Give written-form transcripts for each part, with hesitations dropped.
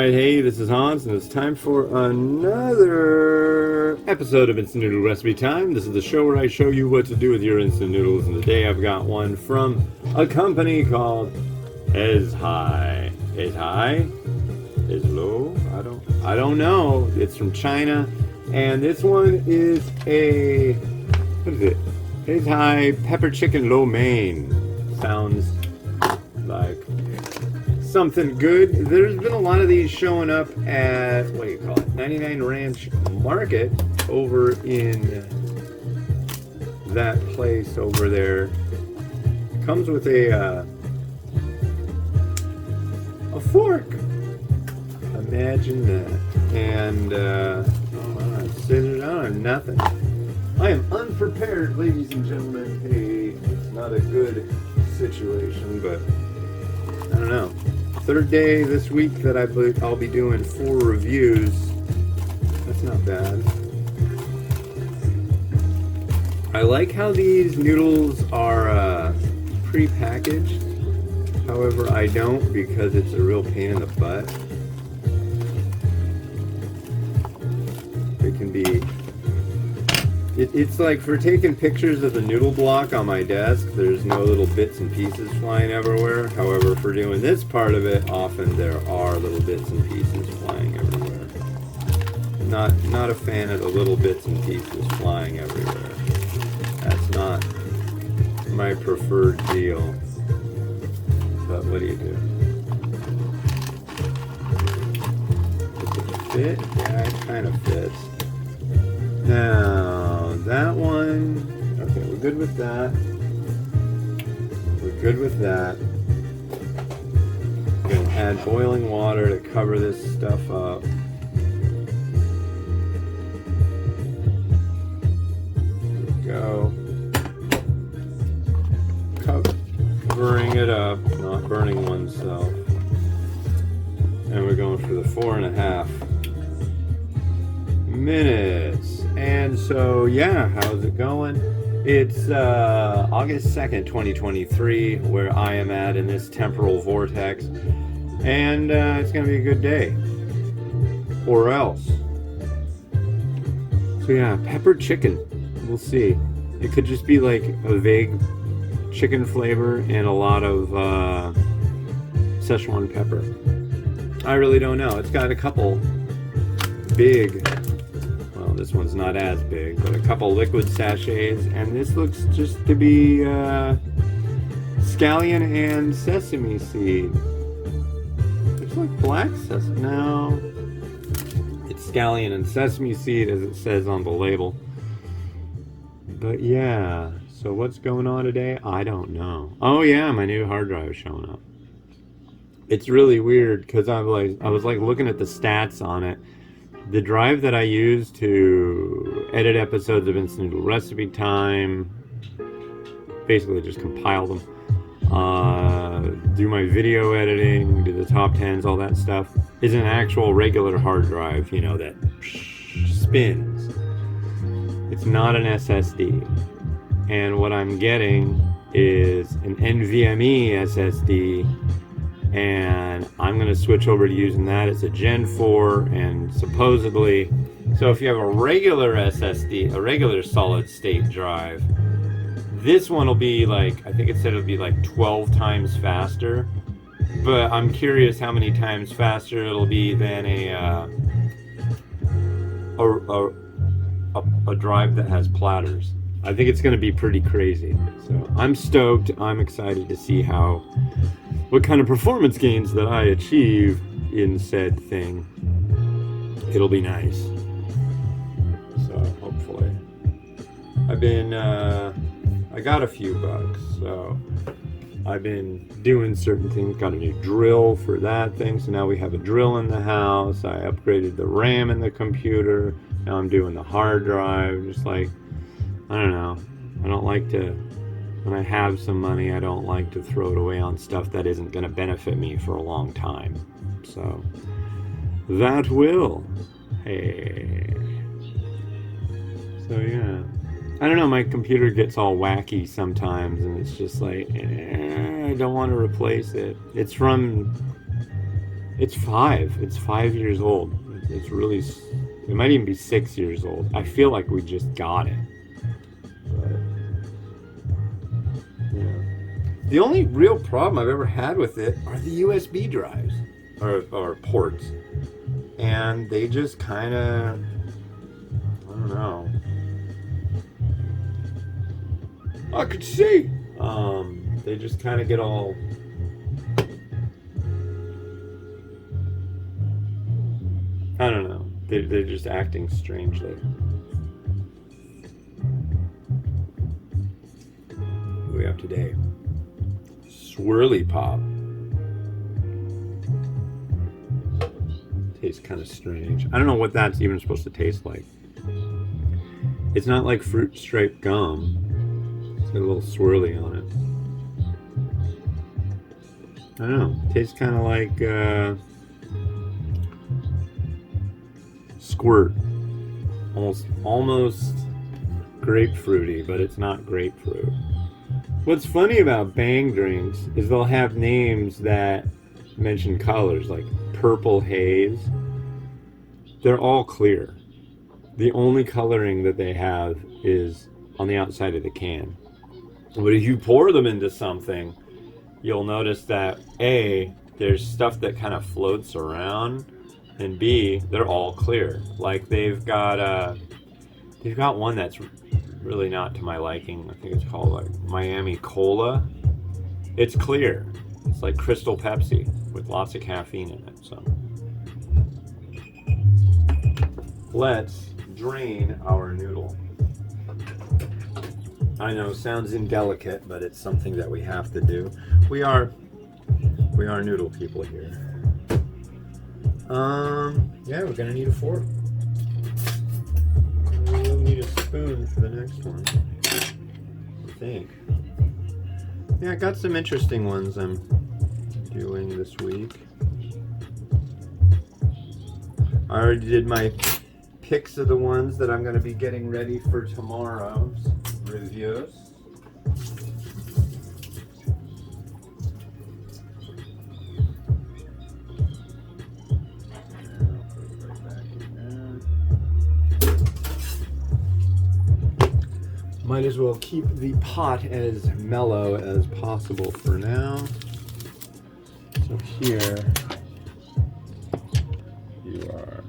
Alright, hey, this is Hans, and it's time for another episode of Instant Noodle Recipe Time. This is the show where I show you what to do with your instant noodles, and today I've got one from a company called Hezhai. Hezhai? Hezlo? I don't know. It's from China, and this one is what is it? Hezhai pepper chicken lo mein. Sounds like something good. There's been a lot of these showing up at, 99 Ranch Market over in that place over there. Comes with a fork. Imagine that. And scissors. I don't have nothing. I am unprepared, ladies and gentlemen. Hey, it's not a good situation, but I don't know. Third day this week that I'll be doing 4 reviews. That's not bad. I like how these noodles are pre-packaged. However, I don't because it's a real pain in the butt. It can be... It's like for taking pictures of the noodle block on my desk, there's no little bits and pieces flying everywhere. However, for doing this part of it, often there are little bits and pieces flying everywhere. Not a fan of the little bits and pieces flying everywhere. That's not my preferred deal. But what do you do? Does it fit? Yeah, it kind of fits. Now, that one, okay, we're good with that. We're good with that. We're going to add boiling water to cover this stuff up. There we go. Covering it up, not burning oneself. And we're going for the 4.5 minutes. And so, yeah, how's it going? It's August 2nd, 2023, where I am at in this temporal vortex. And it's going to be a good day. Or else. So, yeah, pepper chicken. We'll see. It could just be like a vague chicken flavor and a lot of Szechuan pepper. I really don't know. It's got a couple big... This one's not as big, but a couple liquid sachets, and this looks just to be scallion and sesame seed. Looks like black sesame. No, it's scallion and sesame seed as it says on the label. But yeah, so what's going on today? I don't know. Oh yeah, my new hard drive is showing up. It's really weird because I was looking at the stats on it. The drive that I use to edit episodes of Instant Noodle Recipe Time, basically just compile them, do my video editing, do the top 10s, all that stuff, is an actual regular hard drive, you know, that spins. It's not an SSD. And what I'm getting is an NVMe SSD, and I'm going to switch over to using that. It's a Gen 4, and supposedly, so if you have a regular SSD, a regular solid state drive, this one will be like, I think it said it'll be like 12 times faster, but I'm curious how many times faster it'll be than a drive that has platters. I think it's going to be pretty crazy. So I'm stoked. I'm excited to see what kind of performance gains that I achieve in said thing. It'll be nice. So hopefully. I got a few bucks, so I've been doing certain things. Got a new drill for that thing, so now we have a drill in the house. I upgraded the RAM in the computer. Now I'm doing the hard drive. Just like, I don't know. I don't like to, when I have some money, I don't like to throw it away on stuff that isn't going to benefit me for a long time. So, that will. Hey. So, yeah. I don't know, my computer gets all wacky sometimes, and it's just like, I don't want to replace it. It's from It's 5. It's 5 years old. It's really. It might even be 6 years old. I feel like we just got it. But, yeah. The only real problem I've ever had with it are the USB drives or ports, and they just kind of. I don't know. I could see. They just kind of get all. I don't know. They're just acting strangely. What do we have today? Swirly Pop. Tastes kind of strange. I don't know what that's even supposed to taste like. It's not like fruit stripe gum. It's got a little swirly on it. I don't know. Tastes kind of like squirt. Almost grapefruity, but it's not grapefruit. What's funny about Bang drinks is they'll have names that mention colors, like Purple Haze. They're all clear. The only coloring that they have is on the outside of the can. But if you pour them into something, you'll notice that A, there's stuff that kind of floats around, and B, they're all clear. Like they've got one that's really not to my liking. I think it's called like Miami Cola. It's clear. It's like Crystal Pepsi with lots of caffeine in it. So let's drain our noodle. I know, sounds indelicate, but it's something that we have to do. We are noodle people here. Yeah, we're gonna need a fork. We'll need a spoon for the next one, I think. Yeah, I got some interesting ones I'm doing this week. I already did my picks of the ones that I'm going to be getting ready for tomorrow's reviews. Might as well keep the pot as mellow as possible for now. So here you are.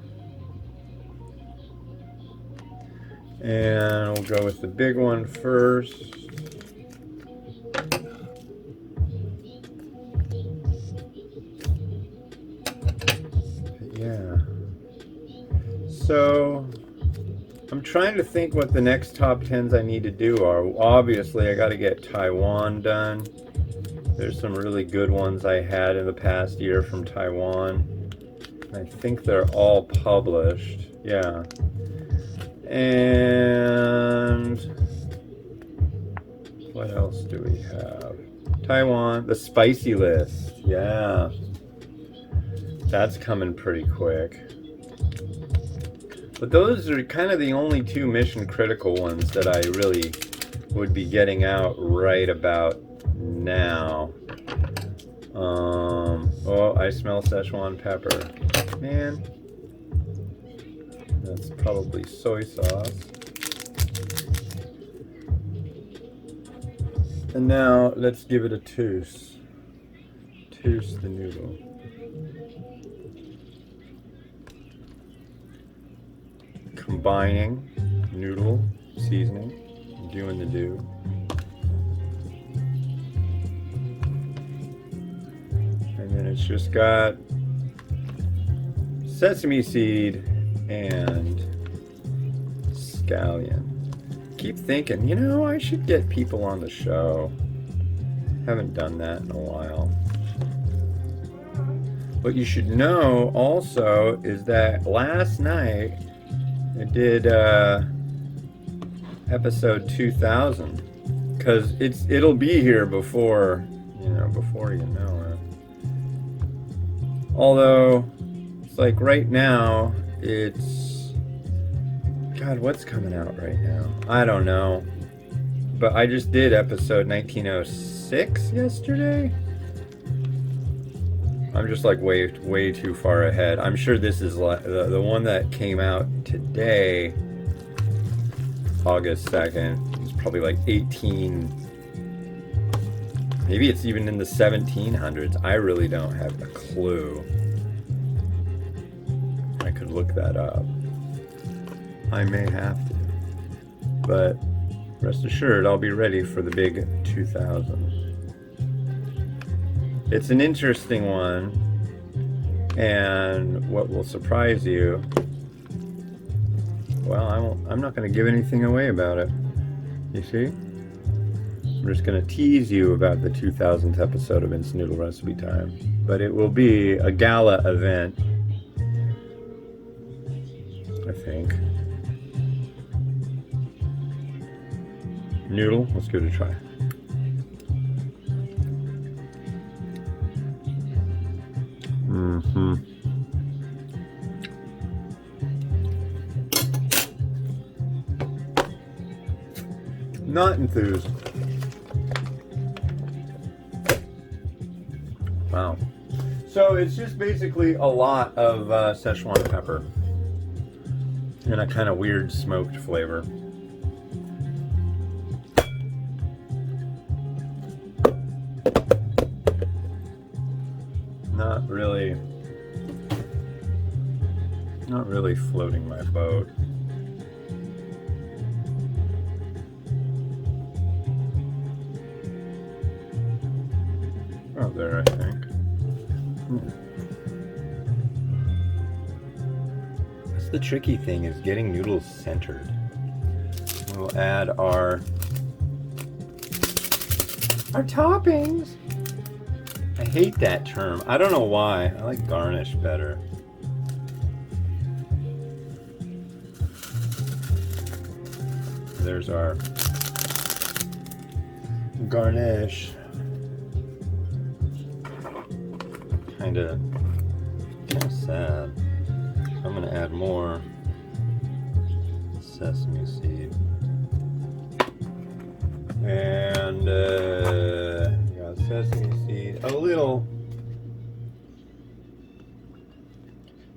And we'll go with the big one first. Yeah. So I'm trying to think what the next top 10s I need to do are. Obviously, I got to get Taiwan done. There's some really good ones I had in the past year from Taiwan. I think they're all published. Yeah. And what else do we have? Taiwan, the spicy list. Yeah. That's coming pretty quick. But those are kind of the only two mission critical ones that I really would be getting out right about now. Oh, I smell Szechuan pepper. Man, that's probably soy sauce. And now let's give it a toast. Toast the noodle. Combining noodle seasoning, doing the do. And then it's just got sesame seed and scallion. Keep thinking, you know, I should get people on the show. Haven't done that in a while. What you should know also is that last night I did episode 2000, because it'll be here before you know it. Although it's like right now it's, God, what's coming out right now? I don't know. But I just did episode 1906 yesterday. I'm just like way too far ahead. I'm sure this is like the one that came out today, August 2nd. It's probably like 18. Maybe it's even in the 1700s. I really don't have a clue. I could look that up. I may have to. But rest assured, I'll be ready for the big 2000s. It's an interesting one, and what will surprise you, well, I'm not going to give anything away about it. You see? I'm just going to tease you about the 2000th episode of Instant Noodle Recipe Time. But it will be a gala event, I think. Noodle, let's give it a try. Not enthused. Wow. So it's just basically a lot of Szechuan pepper and a kind of weird smoked flavor. Not really floating my boat. Oh, there, I think. That's the tricky thing, is getting noodles centered. We'll add our toppings. I hate that term. I don't know why. I like garnish better. There's our garnish. Kind of sad. I'm going to add more sesame seed. And got sesame seed. A little.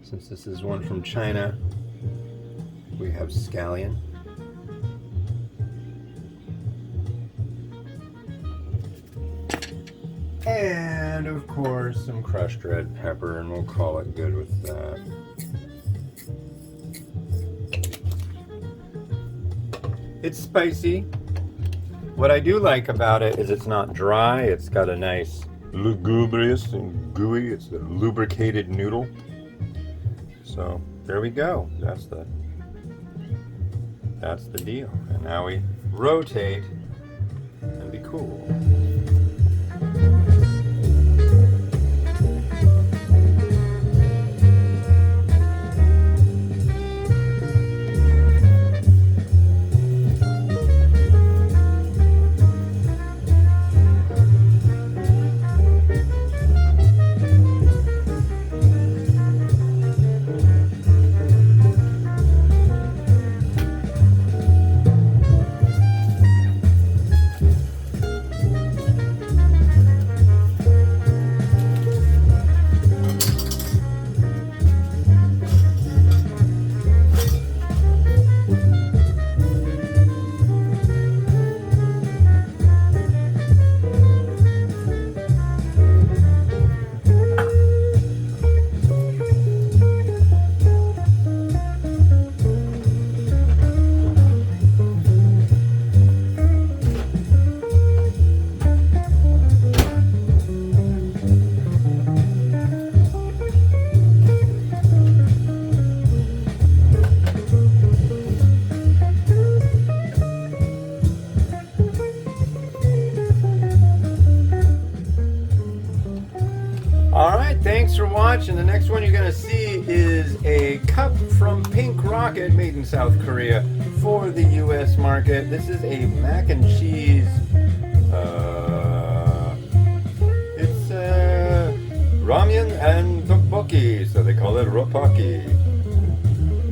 Since this is one from China, we have scallion. And of course some crushed red pepper, and we'll call it good with that. It's spicy. What I do like about it is it's not dry. It's got a nice lugubrious and gooey. It's the lubricated noodle. So there we go. That's the deal. And now we rotate and be cool. Thanks for watching. The next one you're going to see is a cup from Pink Rocket, made in South Korea for the US market. This is a mac and cheese. It's ramen and tteokbokki, so they call it ropaki.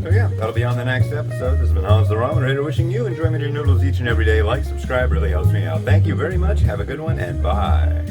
So yeah, that'll be on the next episode. This has been Hans the Ramen Raider, wishing you enjoyment of your noodles each and every day. Like, subscribe, really helps me out. Thank you very much. Have a good one, and bye.